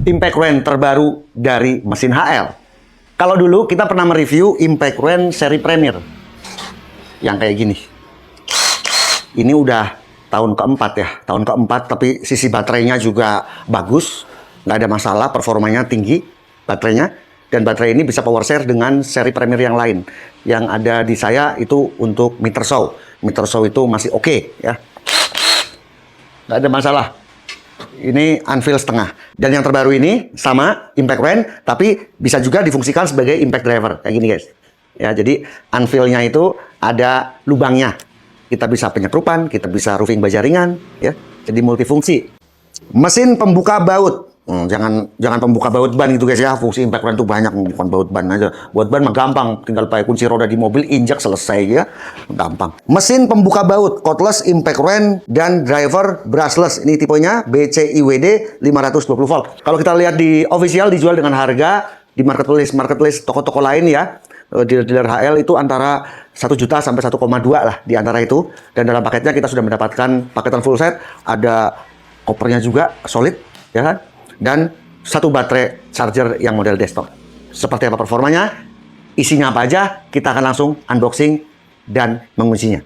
impact wrench terbaru dari mesin HL. Kalau dulu kita pernah mereview impact wrench seri Premier yang kayak gini. Ini udah tahun keempat ya, tahun keempat, tapi sisi baterainya juga bagus, nggak ada masalah, performanya tinggi baterainya, dan baterai ini bisa power share dengan seri Premier yang lain. Yang ada di saya itu untuk meter show itu masih oke ya, nggak ada masalah. Ini anvil setengah, dan yang terbaru ini sama impact wrench, tapi bisa juga difungsikan sebagai impact driver kayak gini guys ya. Jadi anvilnya itu ada lubangnya, kita bisa penyekrupan, kita bisa roofing baja ringan ya, jadi multifungsi. Mesin pembuka baut, jangan pembuka baut ban gitu guys ya. Fungsi impact wrench itu banyak, bukan baut ban aja. Baut ban mah gampang, tinggal pakai kunci roda di mobil, injak selesai ya, gampang. Mesin pembuka baut cordless impact wrench dan driver brushless, ini tipenya BCIWD 520 volt. Kalau kita lihat di official dijual dengan harga di marketplace toko-toko lain ya, dealer HL itu antara 1 juta sampai 1,2 lah di antara itu. Dan dalam paketnya kita sudah mendapatkan paketan full set, ada kopernya juga solid ya kan, dan satu baterai charger yang model desktop. Seperti apa performanya, isinya apa aja, kita akan langsung unboxing dan menguncinya.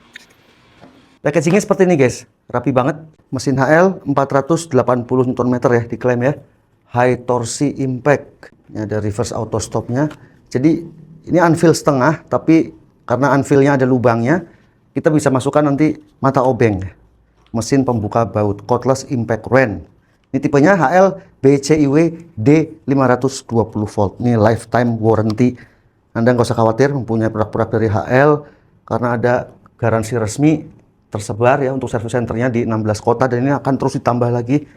Packagingnya seperti ini guys, rapi banget. Mesin HL 480 Nm ya diklaim ya, high torsi impact. Ini ada reverse auto stopnya. Jadi ini anvil setengah, tapi karena anvilnya ada lubangnya, kita bisa masukkan nanti mata obeng. Mesin pembuka baut cordless impact wrench. Ini tipenya HL BCIW D520 volt. Ini lifetime warranty. Anda nggak usah khawatir mempunyai produk-produk dari HL, karena ada garansi resmi tersebar ya untuk service centernya di 16 kota, dan ini akan terus ditambah lagi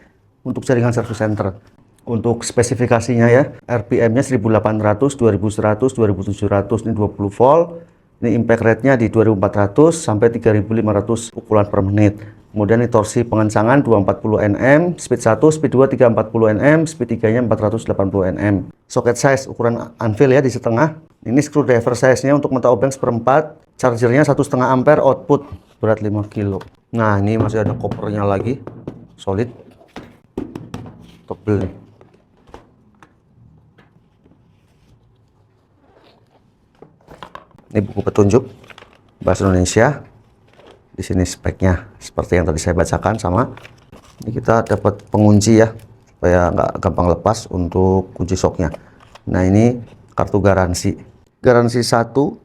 untuk jaringan service center. Untuk spesifikasinya ya, RPM-nya 1800, 2100, 2700, ini 20 volt. Ini impact rate-nya di 2400 sampai 3500 pukulan per menit. Kemudian ini torsi pengencangan 240 Nm, speed 1, speed 2 340 Nm, speed 3-nya 480 Nm. Socket size ukuran anvil ya di setengah. Ini screwdriver size-nya untuk mata obeng 1/4. Chargernya 1,5 ampere, output berat 5 kilo. Nah, ini masih ada kopernya lagi, solid, tebel nih. Ini buku petunjuk bahasa Indonesia. Di sini speknya seperti yang tadi saya bacakan, sama ini kita dapat pengunci ya, supaya nggak gampang lepas untuk kunci shocknya. Nah, ini kartu garansi. Garansi 1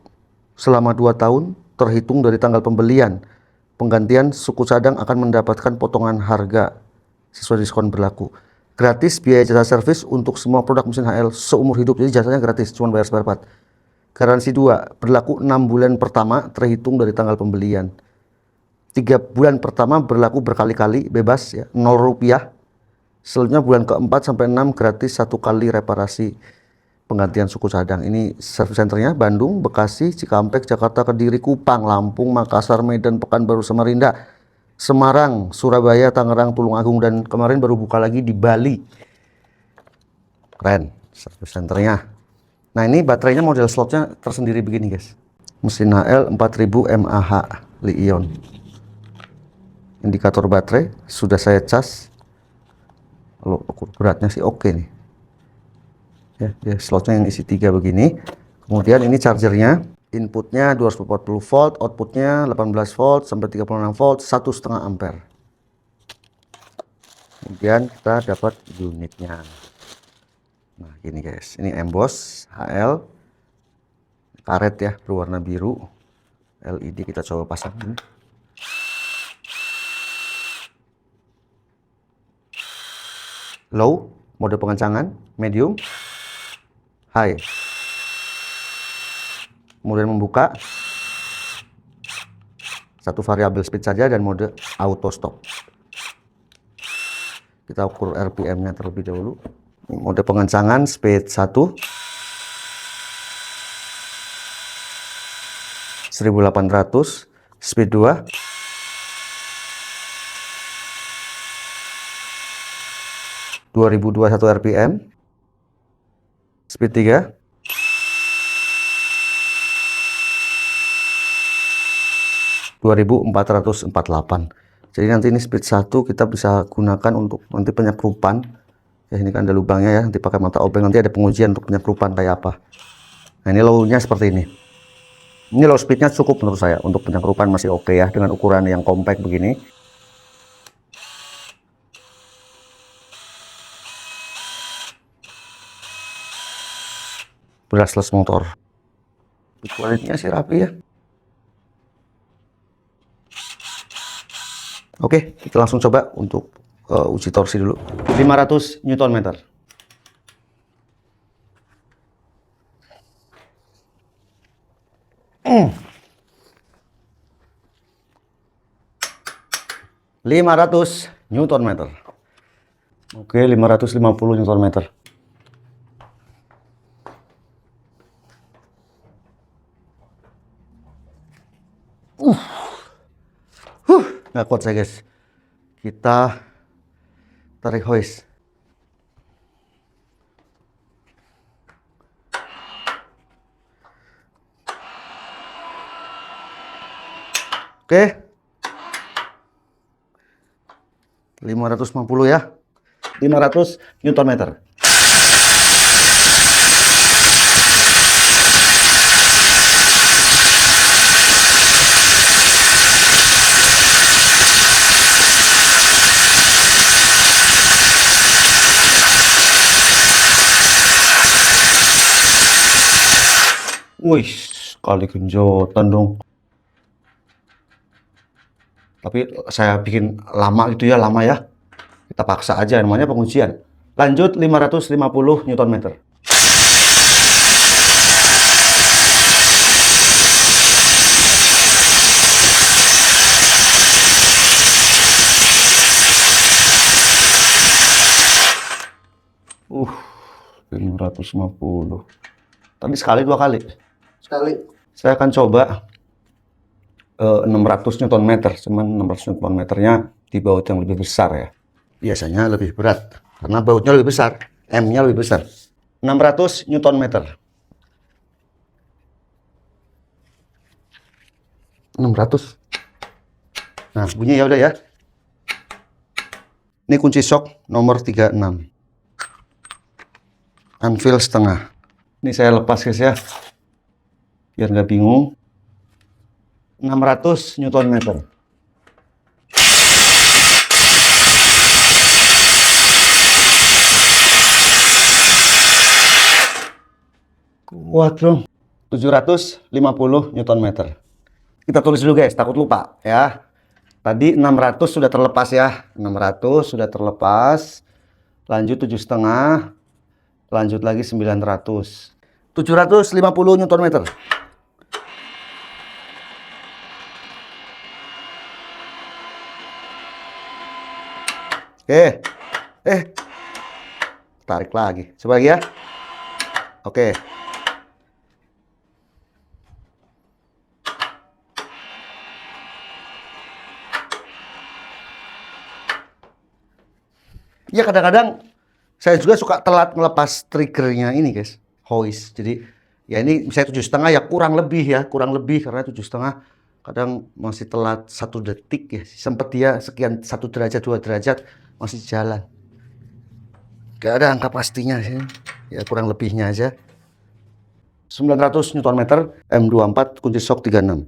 selama 2 tahun terhitung dari tanggal pembelian. Penggantian suku cadang akan mendapatkan potongan harga sesuai diskon berlaku. Gratis biaya jasa servis untuk semua produk mesin HL seumur hidup, jadi jasanya gratis, cuma bayar spare part. Garansi 2 berlaku 6 bulan pertama terhitung dari tanggal pembelian. 3 bulan pertama berlaku berkali-kali, bebas ya, 0 rupiah. Selanjutnya bulan keempat sampai 6 gratis 1 kali reparasi penggantian suku cadang. Ini service centernya Bandung, Bekasi, Cikampek, Jakarta, Kediri, Kupang, Lampung, Makassar, Medan, Pekanbaru, Samarinda, Semarang, Surabaya, Tangerang, Tulungagung, dan kemarin baru buka lagi di Bali. Keren service centernya. Nah, ini baterainya model slotnya tersendiri begini guys. Mesin HL 4000 mAh Li-ion. Indikator baterai sudah saya cas. Kalau ukur beratnya sih oke nih. Ya, slotnya yang isi 3 begini. Kemudian ini chargernya, inputnya 240 volt, outputnya 18 volt sampai 36 volt, 1,5 ampere. Kemudian kita dapat unitnya. Nah, gini guys, ini emboss HL, karet ya, berwarna biru, LED. Kita coba pasang ini. Low, mode pengencangan, medium, high. Kemudian membuka, satu variabel speed saja dan mode auto stop. Kita ukur RPM-nya terlebih dahulu. Mode pengencangan speed 1 1800, speed 2 2021 RPM, speed 3 2448. Jadi nanti ini speed 1 kita bisa gunakan untuk nanti penyekrupan Ya, ini kan ada lubangnya ya, nanti pakai mata obeng, nanti ada pengujian untuk penyekrupan kayak apa. Nah, ini low-nya seperti ini. Ini low speednya cukup menurut saya, untuk penyekrupan masih oke ya, dengan ukuran yang compact begini. Brushless motor. Kualitasnya sih rapi ya. Oke, kita langsung coba untuk uji torsi dulu. 500 Nm. Hmm. 500 Nm. Oke, 550 Nm. Nggak kuat saya guys. Kita tarik hoist. Oke. 550 ya. 500 Nm. Wih, sekali genjotan dong. Tapi saya bikin lama gitu ya, lama ya. Kita paksa aja, namanya pengujian. Lanjut 550 Nm. Uh, 550. Tadi sekali, 2 kali. Sekali. Saya akan coba 600 Nm, cuman 600 Nm-nya di baut yang lebih besar ya. Biasanya lebih berat, karena bautnya lebih besar, M-nya lebih besar. 600 Nm. 600. Nah, bunyi ya udah ya. Ini kunci shock nomor 36. Anvil setengah. Ini saya lepas guys ya, biar nggak bingung. 600 Nm. Kuat dong. 750 Nm. Kita tulis dulu guys, takut lupa ya. Tadi 600 sudah terlepas ya. 600 sudah terlepas. Lanjut 7,5. Lanjut lagi 900. 750 Nm. Oke. Tarik lagi. Coba lagi ya. Oke. Ya kadang-kadang saya juga suka telat melepas triggernya ini guys, hoist. Jadi ya ini misalnya 7,5 ya kurang lebih karena 7,5 kadang masih telat 1 detik ya. Sempet dia sekian 1 derajat 2 derajat masih jalan. Gak ada angka pastinya sih. Ya kurang lebihnya aja. 900 Nm M24 kunci shock 36.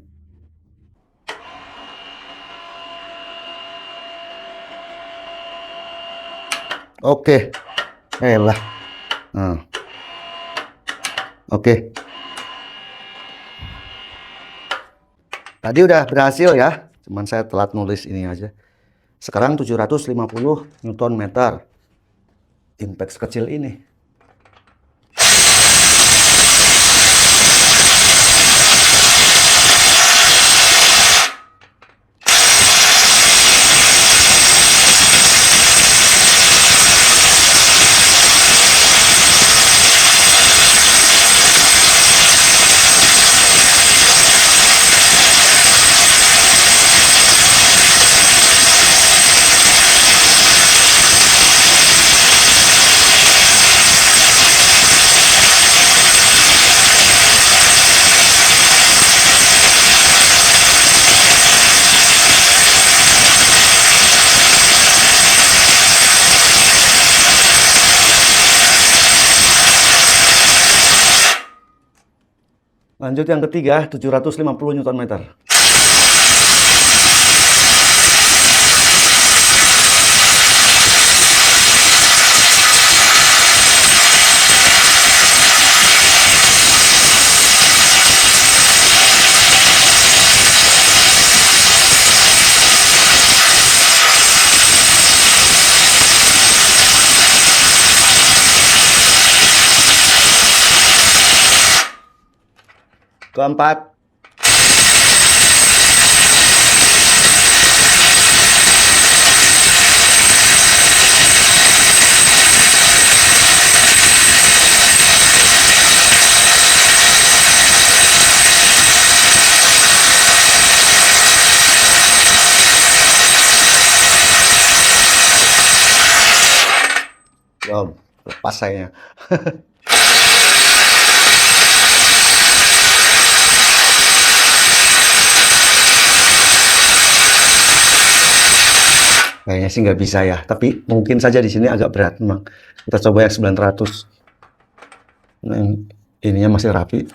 Oke. Lah. Nah. Oke. Tadi udah berhasil ya. Cuman saya telat nulis ini aja. Sekarang 750 Nm. Impact sekecil ini. Lanjut yang ketiga, 750 Nm. Keempat, belum lepas saya. Kayaknya sih nggak bisa ya, tapi mungkin saja di sini agak berat memang. Kita coba yang 900. Nah, ininya masih rapi.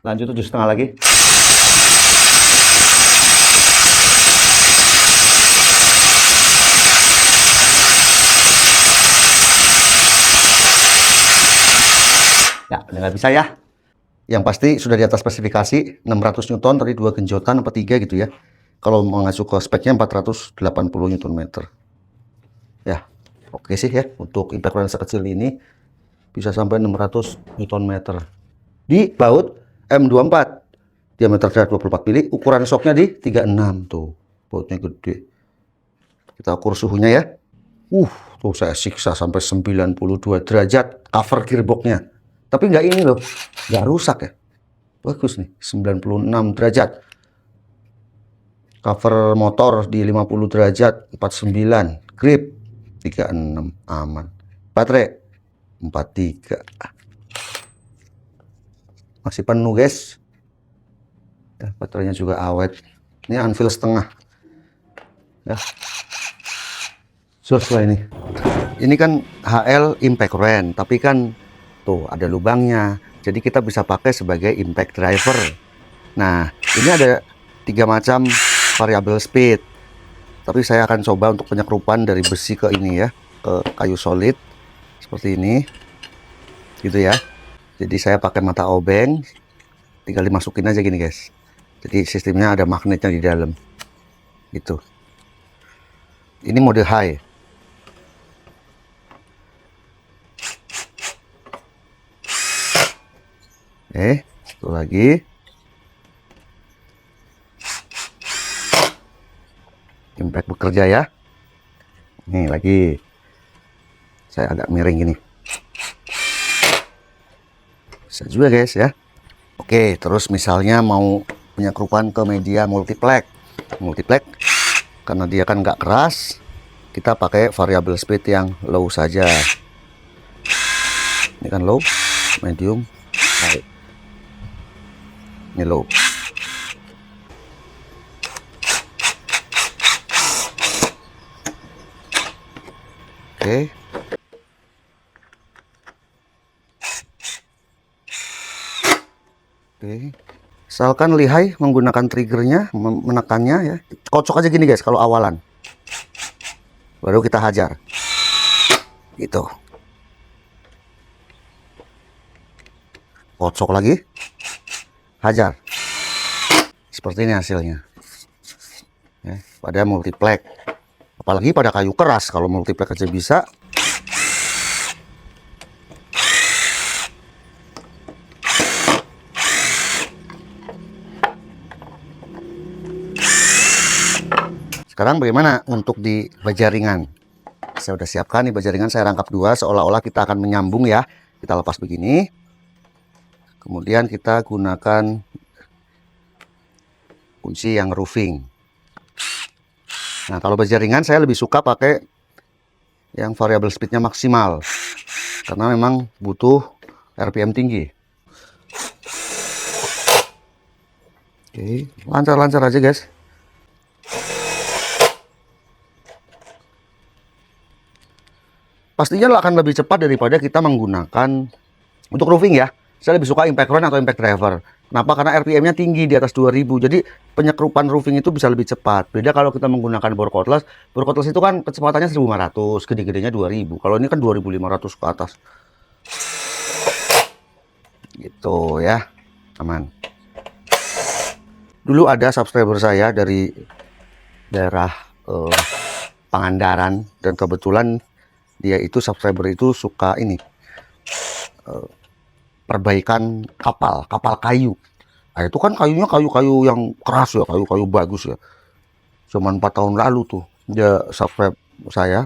Lanjut 7,5 lagi. Ya, udah nggak bisa ya. Yang pasti sudah di atas spesifikasi 600 Newton, tadi 2 genjotan apa 3 gitu ya. Kalau mengacu ke speknya 480 Nm. Ya, oke sih ya. Untuk impact wrench sekecil ini bisa sampai 600 Nm. Di baut M24, diameter 24 mili, ukuran shocknya di 36 tuh, bautnya gede. Kita ukur suhunya ya. Tuh saya siksa sampai 92 derajat cover gearboxnya. Tapi nggak ini loh, nggak rusak ya. Bagus nih, 96 derajat. Cover motor di 50 derajat, 49. Grip 36, aman. Baterai 43. Masih penuh guys ya, baterainya juga awet. Ini anvil setengah ya, source lah ini kan HL impact wrench, tapi kan tuh ada lubangnya, jadi kita bisa pakai sebagai impact driver. Nah, ini ada 3 macam variable speed, tapi saya akan coba untuk penyekrupan dari besi ke ini ya, ke kayu solid seperti ini gitu ya. Jadi saya pakai mata obeng, tinggal dimasukin aja gini guys. Jadi sistemnya ada magnetnya di dalam gitu. Ini mode high. Satu lagi. Impact bekerja ya. Nih lagi. Saya agak miring gini. Bisa juga guys ya. Oke, terus misalnya mau penyekrupan ke media multiplex. Karena dia kan nggak keras, kita pakai variable speed yang low saja. Ini kan low, medium, high. Ini low. Oke. Misalkan lihai menggunakan triggernya, menekannya ya, kocok aja gini guys kalau awalan, baru kita hajar gitu, kocok lagi, hajar, seperti ini hasilnya ya, pada multiplex. Apalagi pada kayu keras, kalau multiplex aja bisa. sekarang bagaimana untuk di baja ringan? Saya udah siapkan nih baja ringan, saya rangkap dua seolah-olah kita akan menyambung ya. Kita lepas begini. Kemudian kita gunakan kunci yang roofing. Nah, kalau baja ringan saya lebih suka pakai yang variable speednya maksimal. Karena memang butuh RPM tinggi. Oke, lancar-lancar aja guys. Pastinya akan lebih cepat daripada kita menggunakan untuk roofing ya. Saya lebih suka impact run atau impact driver. Kenapa? Karena RPM-nya tinggi di atas 2000. Jadi penyekrupan roofing itu bisa lebih cepat. Beda kalau kita menggunakan bore cordless. Bore cordless itu kan kecepatannya 1500, gede-gedenya 2000. Kalau ini kan 2500 ke atas. Gitu ya. Aman. Dulu ada subscriber saya dari daerah Pangandaran, dan kebetulan dia itu subscriber itu suka ini perbaikan kapal kayu. Nah, itu kan kayunya kayu-kayu yang keras ya, kayu-kayu bagus ya. Cuman 4 tahun lalu tuh dia subscribe saya,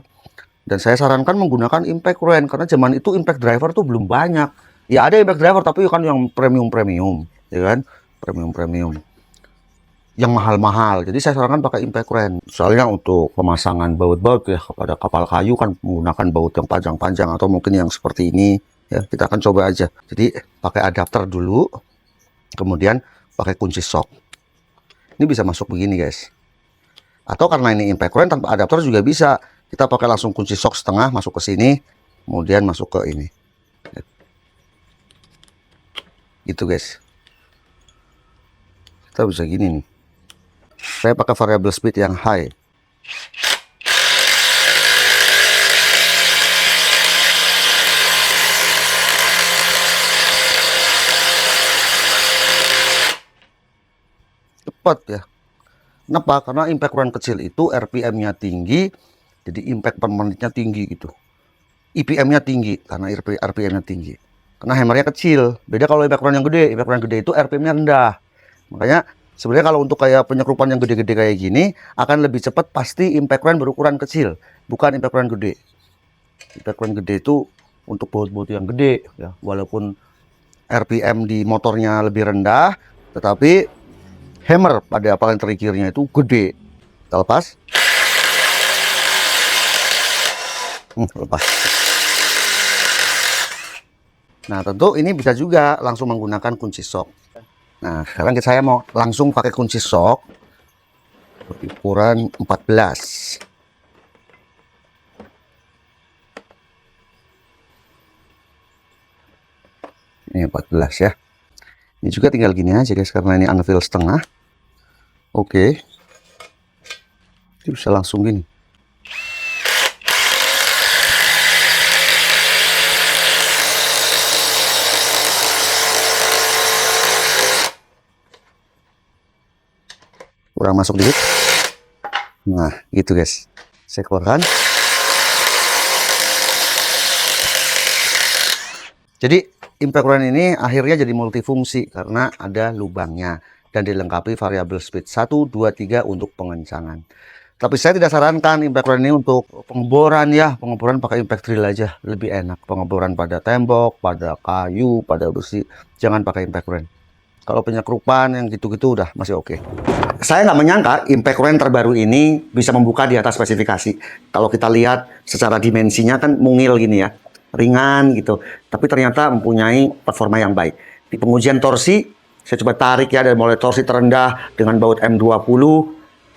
dan saya sarankan menggunakan impact wren karena zaman itu impact driver tuh belum banyak. Ya ada impact driver tapi kan yang premium, ya kan, premium yang mahal-mahal. Jadi saya sarankan pakai impact wren. Soalnya untuk pemasangan baut-baut ya kepada kapal kayu kan menggunakan baut yang panjang-panjang, atau mungkin yang seperti ini ya, kita akan coba aja. Jadi pakai adapter dulu, kemudian pakai kunci shock. Ini bisa masuk begini guys. Atau karena ini impact wren tanpa adapter juga bisa. Kita pakai langsung kunci shock setengah masuk ke sini, kemudian masuk ke ini. Gitu guys. Kita bisa gini nih. Saya pakai variable speed yang high. Cepat ya. Kenapa? Karena impact wren kecil itu RPM-nya tinggi, jadi impact per menitnya tinggi gitu. IPM-nya tinggi karena RPM-nya tinggi. Karena hammernya kecil. Beda kalau impact wren yang gede. Impact wren gede itu RPM-nya rendah. Makanya sebenarnya kalau untuk kayak penyekrupan yang gede-gede kayak gini akan lebih cepat pasti impact wren berukuran kecil, bukan impact wren gede. Impact wren gede itu untuk baut-baut yang gede ya, walaupun RPM di motornya lebih rendah, tetapi hammer pada paling terakhirnya itu gede. Kita lepas. Lepas. Nah, tentu ini bisa juga langsung menggunakan kunci shock. Nah, sekarang saya mau langsung pakai kunci shock ukuran 14. Ini 14 ya. Ini juga tinggal gini aja guys, karena ini anvil setengah. Oke. Ini bisa langsung gini. Kurang masuk dikit. Nah, gitu guys. Saya keluarkan. Jadi impact wren ini akhirnya jadi multifungsi karena ada lubangnya dan dilengkapi variable speed 1, 2, 3 untuk pengencangan. Tapi saya tidak sarankan impact wren ini untuk pengeboran ya. Pengeboran pakai impact drill aja, lebih enak. Pengeboran pada tembok, pada kayu, pada besi, jangan pakai impact wren. Kalau penyekrupan yang gitu-gitu udah masih oke. Saya nggak menyangka impact wren terbaru ini bisa membuka di atas spesifikasi. Kalau kita lihat secara dimensinya kan mungil gini ya, ringan gitu. Tapi ternyata mempunyai performa yang baik. Di pengujian torsi, saya coba tarik ya dari mulai torsi terendah dengan baut M20.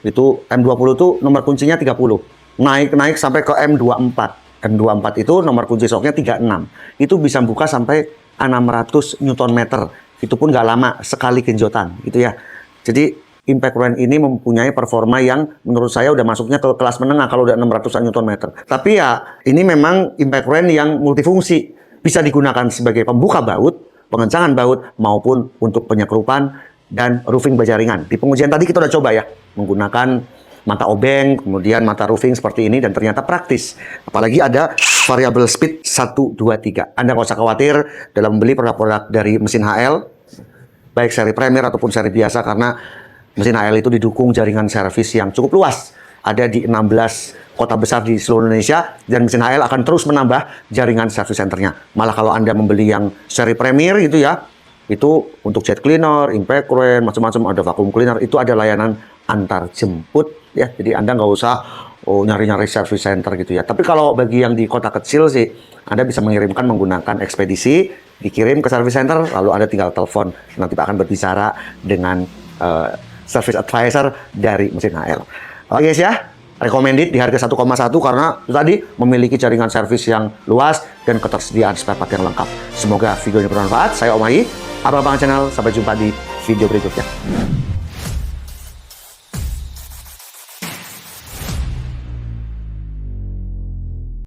Itu M20 tuh nomor kuncinya 30. Naik sampai ke M24. M24 itu nomor kunci shocknya 36. Itu bisa buka sampai 600 Nm. Itu pun nggak lama sekali genjotan gitu ya. Jadi impact wren ini mempunyai performa yang menurut saya udah masuknya ke kelas menengah kalau udah 600 Nm. Tapi ya ini memang impact wren yang multifungsi, bisa digunakan sebagai pembuka baut, pengencangan baut, maupun untuk penyekrupan dan roofing baja ringan. Di pengujian tadi kita udah coba ya menggunakan mata obeng, kemudian mata roofing seperti ini, dan ternyata praktis. Apalagi ada variable speed 1, 2, 3. Anda nggak usah khawatir dalam membeli produk-produk dari mesin HL, baik seri Premier ataupun seri biasa, karena mesin HL itu didukung jaringan servis yang cukup luas. ada di 16 kota besar di seluruh Indonesia, dan mesin HL akan terus menambah jaringan service centernya. Malah kalau Anda membeli yang seri Premier gitu ya, itu untuk jet cleaner, impact crane, macam-macam, ada vacuum cleaner, itu ada layanan antar jemput ya. Jadi Anda nggak usah nyari-nyari service center gitu ya. Tapi kalau bagi yang di kota kecil sih, Anda bisa mengirimkan menggunakan ekspedisi, dikirim ke service center, lalu Anda tinggal telepon. Nanti Pak akan berbicara dengan service advisor dari mesin HL. Oke guys ya, recommended di harga 1,1 karena itu tadi memiliki jaringan servis yang luas dan ketersediaan spare part yang lengkap. Semoga video ini bermanfaat. Saya Om Ayi, Abang-Abang Channel. Sampai jumpa di video berikutnya.